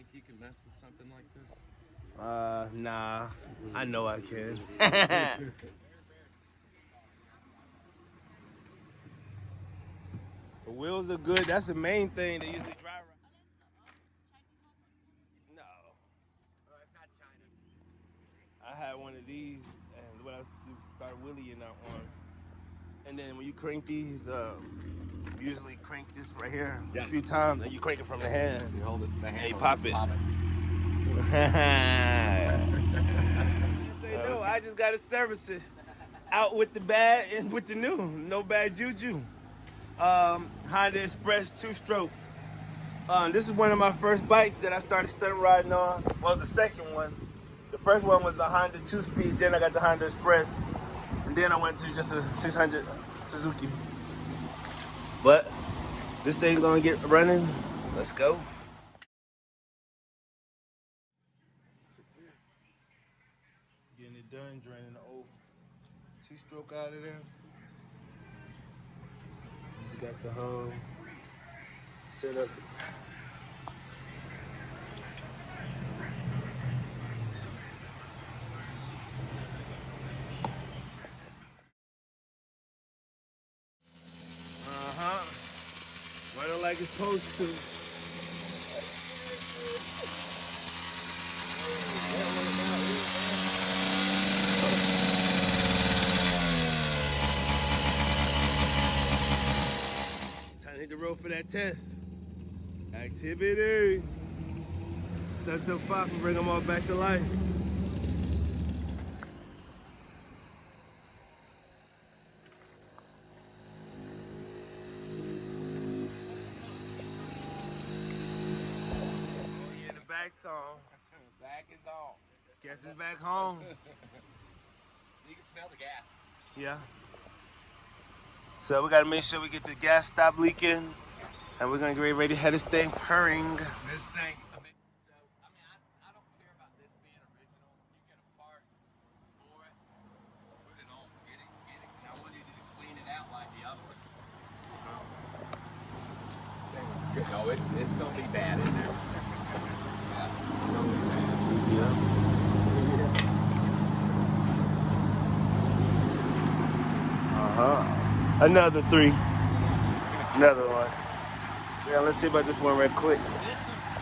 think you can mess with something like this? Nah. I know I can. The wheels are good. That's the main thing. They usually drive around. No. Oh, it's not China. I had one of these, and when I start wheeling that one, and then when you crank these, you usually crank this right here a few times, and you crank it from the hand. You hold it, the And handle, you pop it. Say no, I just gotta service it. Out with the bad and with the new. No bad juju. Honda Express 2-stroke. This is one of my first bikes that I started stunt riding on. Well, the second one. The first one was the Honda 2-speed. Then I got the Honda Express. And then I went to just a 600 Suzuki. But this thing's gonna get running. Let's go. Getting it done, draining the old 2-stroke out of there. Just got the whole setup. Running like it's supposed to. Time to hit the road for that test. Activity. Stunt till 5 and bring them all back to life. In the back song. Back is on. Guess it's back home. You can smell the gas. Yeah. So we gotta make sure we get the gas stop leaking, and we're gonna get ready to have this thing purring. This thing, I don't care about this being original. You get a part for it, put it on, get it. And I want you to clean it out like the other one. No, it's gonna be bad in there. Yeah, it's gonna be bad. Yeah. Another 3. Another one. Yeah, let's see about this one real quick. This one,